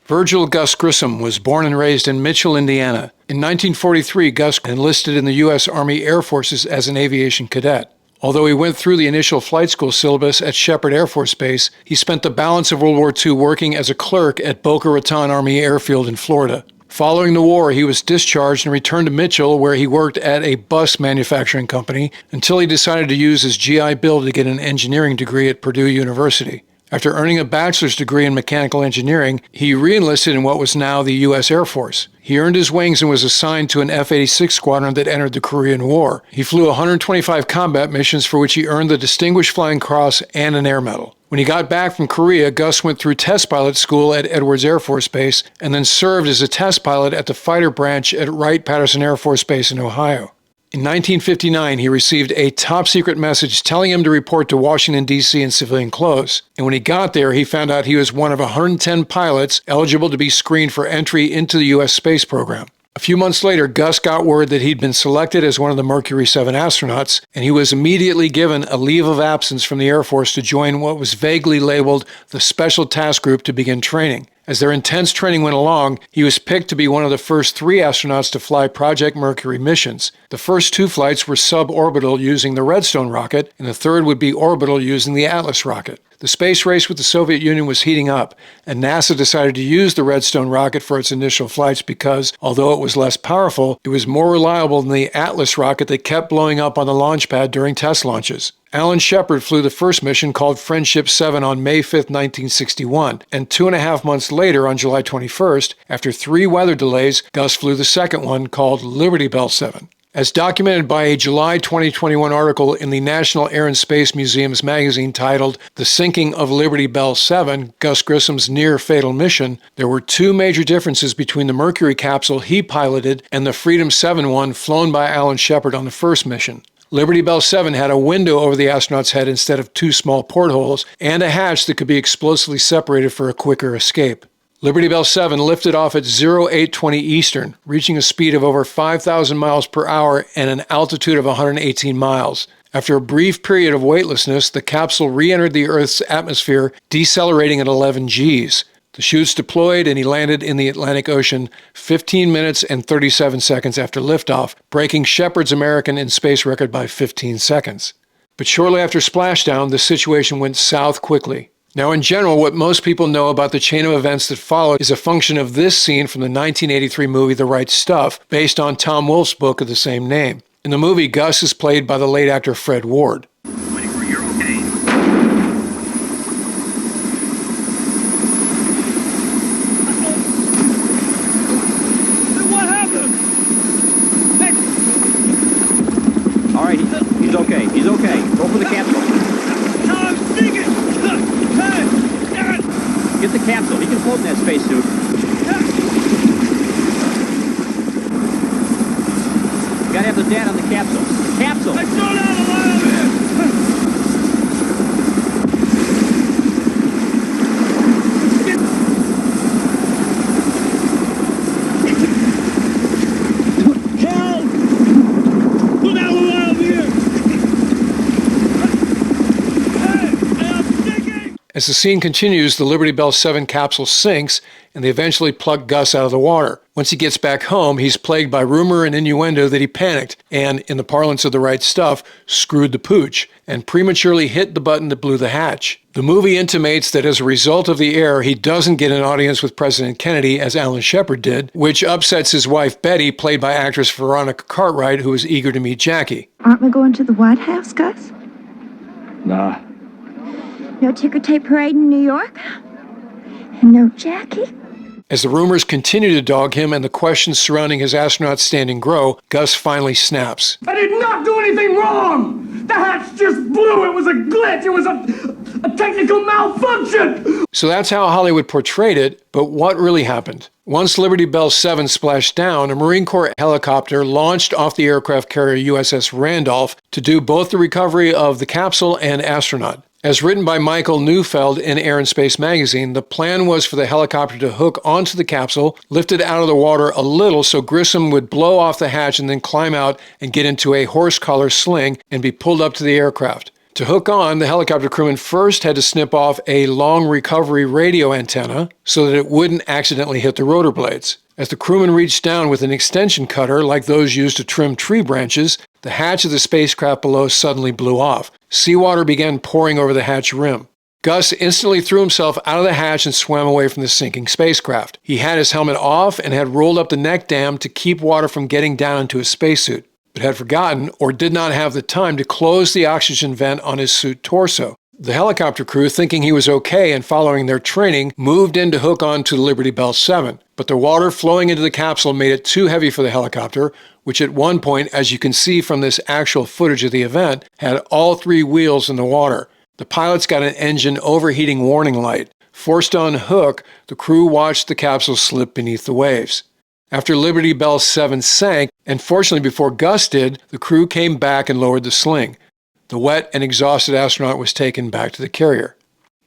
Virgil Gus Grissom was born and raised in Mitchell, Indiana. In 1943, Gus enlisted in the U.S. Army Air Forces as an aviation cadet. Although he went through the initial flight school syllabus at Sheppard Air Force Base, he spent the balance of World War II working as a clerk at Boca Raton Army Airfield in Florida. Following the war, he was discharged and returned to Mitchell, where he worked at a bus manufacturing company until he decided to use his GI Bill to get an engineering degree at Purdue University. After earning a bachelor's degree in mechanical engineering, he re-enlisted in what was now the U.S. Air Force. He earned his wings and was assigned to an F-86 squadron that entered the Korean War. He flew 125 combat missions for which he earned the Distinguished Flying Cross and an Air Medal. When he got back from Korea, Gus went through test pilot school at Edwards Air Force Base and then served as a test pilot at the fighter branch at Wright-Patterson Air Force Base in Ohio. In 1959, he received a top-secret message telling him to report to Washington, D.C. in civilian clothes. And when he got there, he found out he was one of 110 pilots eligible to be screened for entry into the U.S. space program. A few months later, Gus got word that he'd been selected as one of the Mercury 7 astronauts, and he was immediately given a leave of absence from the Air Force to join what was vaguely labeled the Special Task Group to begin training. As their intense training went along, he was picked to be one of the first 3 astronauts to fly Project Mercury missions. The first 2 flights were suborbital using the Redstone rocket, and the third would be orbital using the Atlas rocket. The space race with the Soviet Union was heating up, and NASA decided to use the Redstone rocket for its initial flights because, although it was less powerful, it was more reliable than the Atlas rocket that kept blowing up on the launch pad during test launches. Alan Shepard flew the first mission, called Friendship 7, on May 5, 1961, and 2.5 months later, on July 21st, after 3 weather delays, Gus flew the second one, called Liberty Bell 7. As documented by a July 2021 article in the National Air and Space Museum's magazine titled The Sinking of Liberty Bell 7, Gus Grissom's near-fatal mission, there were 2 major differences between the Mercury capsule he piloted and the Freedom 7 one flown by Alan Shepard on the first mission. Liberty Bell 7 had a window over the astronaut's head instead of 2 small portholes, and a hatch that could be explosively separated for a quicker escape. Liberty Bell 7 lifted off at 0820 Eastern, reaching a speed of over 5,000 miles per hour and an altitude of 118 miles. After a brief period of weightlessness, the capsule re-entered the Earth's atmosphere, decelerating at 11 Gs. The chutes deployed and he landed in the Atlantic Ocean 15 minutes and 37 seconds after liftoff, breaking Shepard's American in-space record by 15 seconds. But shortly after splashdown, the situation went south quickly. Now, in general, what most people know about the chain of events that followed is a function of this scene from the 1983 movie The Right Stuff, based on Tom Wolfe's book of the same name. In the movie, Gus is played by the late actor Fred Ward. Waiting for your okay. What happened? Hey. All right, he's okay. He's okay. Go for the capsule. I'm thinking. Get the capsule. He can float in that spacesuit. You gotta have the data on the capsule. Capsule! I don't have a lot of it! Carroll! Put that one out of here! Hey, I'm thinking! As the scene continues, the Liberty Bell 7 capsule sinks, and they eventually pluck Gus out of the water. Once he gets back home, he's plagued by rumor and innuendo that he panicked and, in the parlance of The Right Stuff, screwed the pooch, and prematurely hit the button that blew the hatch. The movie intimates that as a result of the error, he doesn't get an audience with President Kennedy, as Alan Shepard did, which upsets his wife Betty, played by actress Veronica Cartwright, who was eager to meet Jackie. Aren't we going to the White House, Gus? Nah. No ticker tape parade in New York? And no Jackie? As the rumors continue to dog him and the questions surrounding his astronaut standing grow, Gus finally snaps. I did not do anything wrong! The hatch just blew! It was a glitch! It was a technical malfunction! So that's how Hollywood portrayed it, but what really happened? Once Liberty Bell 7 splashed down, a Marine Corps helicopter launched off the aircraft carrier USS Randolph to do both the recovery of the capsule and astronaut. As written by Michael Neufeld in Air and Space magazine, the plan was for the helicopter to hook onto the capsule, lift it out of the water a little so Grissom would blow off the hatch and then climb out and get into a horse collar sling and be pulled up to the aircraft. To hook on, the helicopter crewman first had to snip off a long recovery radio antenna so that it wouldn't accidentally hit the rotor blades. As the crewman reached down with an extension cutter like those used to trim tree branches, the hatch of the spacecraft below suddenly blew off. Seawater began pouring over the hatch rim. Gus instantly threw himself out of the hatch and swam away from the sinking spacecraft. He had his helmet off and had rolled up the neck dam to keep water from getting down into his spacesuit, but had forgotten or did not have the time to close the oxygen vent on his suit torso. The helicopter crew, thinking he was okay and following their training, moved in to hook on to the Liberty Bell 7, but the water flowing into the capsule made it too heavy for the helicopter, which at one point, as you can see from this actual footage of the event, had all 3 wheels in the water. The pilots got an engine overheating warning light. Forced on hook, the crew watched the capsule slip beneath the waves. After Liberty Bell 7 sank, and fortunately before Gus did, the crew came back and lowered the sling. The wet and exhausted astronaut was taken back to the carrier.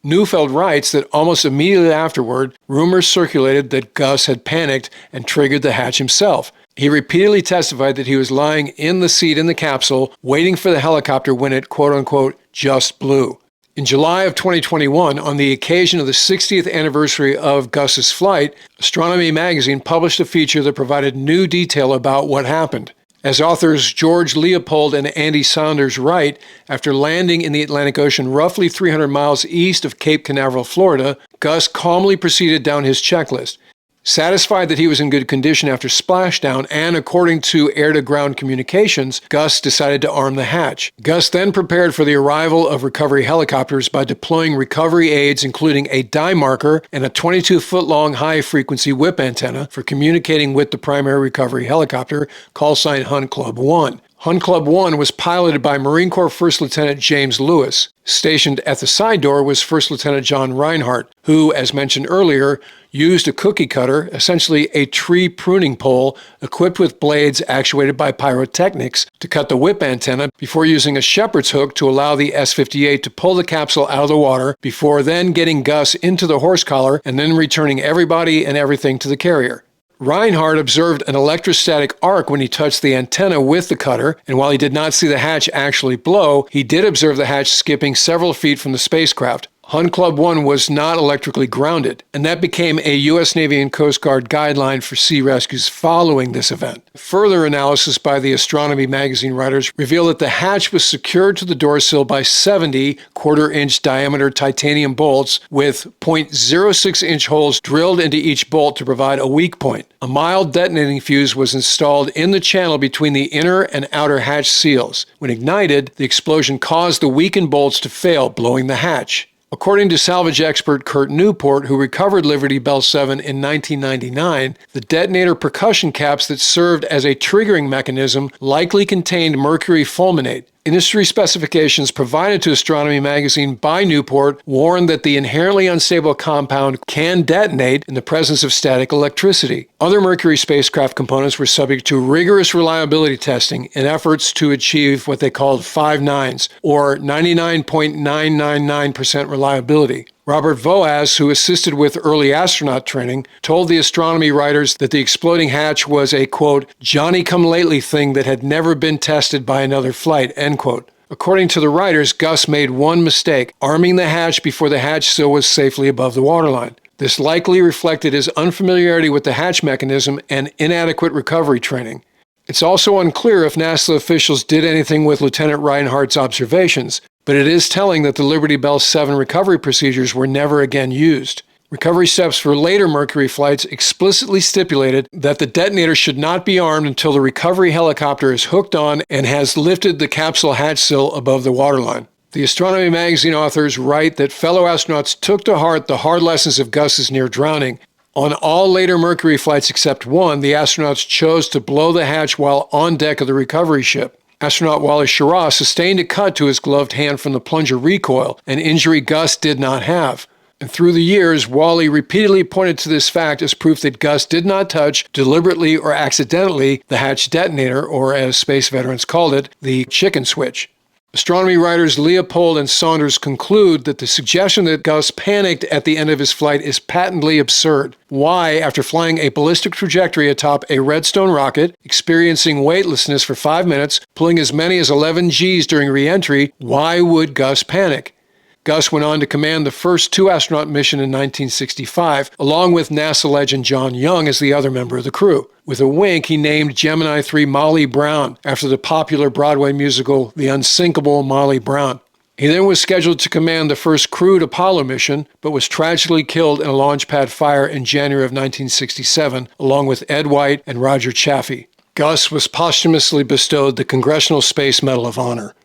Neufeld writes that almost immediately afterward, rumors circulated that Gus had panicked and triggered the hatch himself. He repeatedly testified that he was lying in the seat in the capsule, waiting for the helicopter when it, quote-unquote, just blew. In July of 2021, on the occasion of the 60th anniversary of Gus's flight, Astronomy magazine published a feature that provided new detail about what happened. As authors George Leopold and Andy Saunders write, after landing in the Atlantic Ocean roughly 300 miles east of Cape Canaveral, Florida, Gus calmly proceeded down his checklist. Satisfied that he was in good condition after splashdown and according to air-to-ground communications, Gus decided to arm the hatch. Gus then prepared for the arrival of recovery helicopters by deploying recovery aids including a dye marker and a 22-foot-long high-frequency whip antenna for communicating with the primary recovery helicopter, call sign Hunt Club 1. Hunt Club 1 was piloted by Marine Corps First Lieutenant James Lewis. Stationed at the side door was First Lieutenant John Reinhardt, who, as mentioned earlier, used a cookie cutter, essentially a tree pruning pole equipped with blades actuated by pyrotechnics, to cut the whip antenna before using a shepherd's hook to allow the S-58 to pull the capsule out of the water before then getting Gus into the horse collar and then returning everybody and everything to the carrier. Reinhardt observed an electrostatic arc when he touched the antenna with the cutter, and while he did not see the hatch actually blow, he did observe the hatch skipping several feet from the spacecraft. Hunt Club 1 was not electrically grounded, and that became a U.S. Navy and Coast Guard guideline for sea rescues following this event. Further analysis by the Astronomy magazine writers revealed that the hatch was secured to the door sill by 70 quarter-inch diameter titanium bolts with .06-inch holes drilled into each bolt to provide a weak point. A mild detonating fuse was installed in the channel between the inner and outer hatch seals. When ignited, the explosion caused the weakened bolts to fail, blowing the hatch. According to salvage expert Kurt Newport, who recovered Liberty Bell 7 in 1999, the detonator percussion caps that served as a triggering mechanism likely contained mercury fulminate. Industry specifications provided to Astronomy magazine by Newport warned that the inherently unstable compound can detonate in the presence of static electricity. Other Mercury spacecraft components were subject to rigorous reliability testing in efforts to achieve what they called 5 nines, or 99.999% reliability. Robert Voaz, who assisted with early astronaut training, told the Astronomy writers that the exploding hatch was a, quote, Johnny-come-lately thing that had never been tested by another flight, end quote. According to the writers, Gus made one mistake, arming the hatch before the hatch sill was safely above the waterline. This likely reflected his unfamiliarity with the hatch mechanism and inadequate recovery training. It's also unclear if NASA officials did anything with Lieutenant Reinhardt's observations, but it is telling that the Liberty Bell 7 recovery procedures were never again used. Recovery steps for later Mercury flights explicitly stipulated that the detonator should not be armed until the recovery helicopter is hooked on and has lifted the capsule hatch sill above the waterline. The Astronomy magazine authors write that fellow astronauts took to heart the hard lessons of Gus's near drowning. On all later Mercury flights except one, the astronauts chose to blow the hatch while on deck of the recovery ship. Astronaut Wally Schirra sustained a cut to his gloved hand from the plunger recoil, an injury Gus did not have. And through the years, Wally repeatedly pointed to this fact as proof that Gus did not touch, deliberately or accidentally, the hatch detonator, or as space veterans called it, the chicken switch. Astronomy writers Leopold and Saunders conclude that the suggestion that Gus panicked at the end of his flight is patently absurd. Why, after flying a ballistic trajectory atop a Redstone rocket, experiencing weightlessness for 5 minutes, pulling as many as 11 Gs during re-entry, why would Gus panic? Gus went on to command the first two-astronaut mission in 1965, along with NASA legend John Young as the other member of the crew. With a wink, he named Gemini 3 Molly Brown after the popular Broadway musical The Unsinkable Molly Brown. He then was scheduled to command the first crewed Apollo mission, but was tragically killed in a launch pad fire in January of 1967, along with Ed White and Roger Chaffee. Gus was posthumously bestowed the Congressional Space Medal of Honor.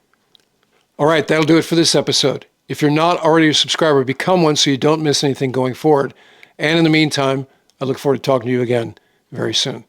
All right, that'll do it for this episode. If you're not already a subscriber, become one so you don't miss anything going forward. And in the meantime, I look forward to talking to you again very soon.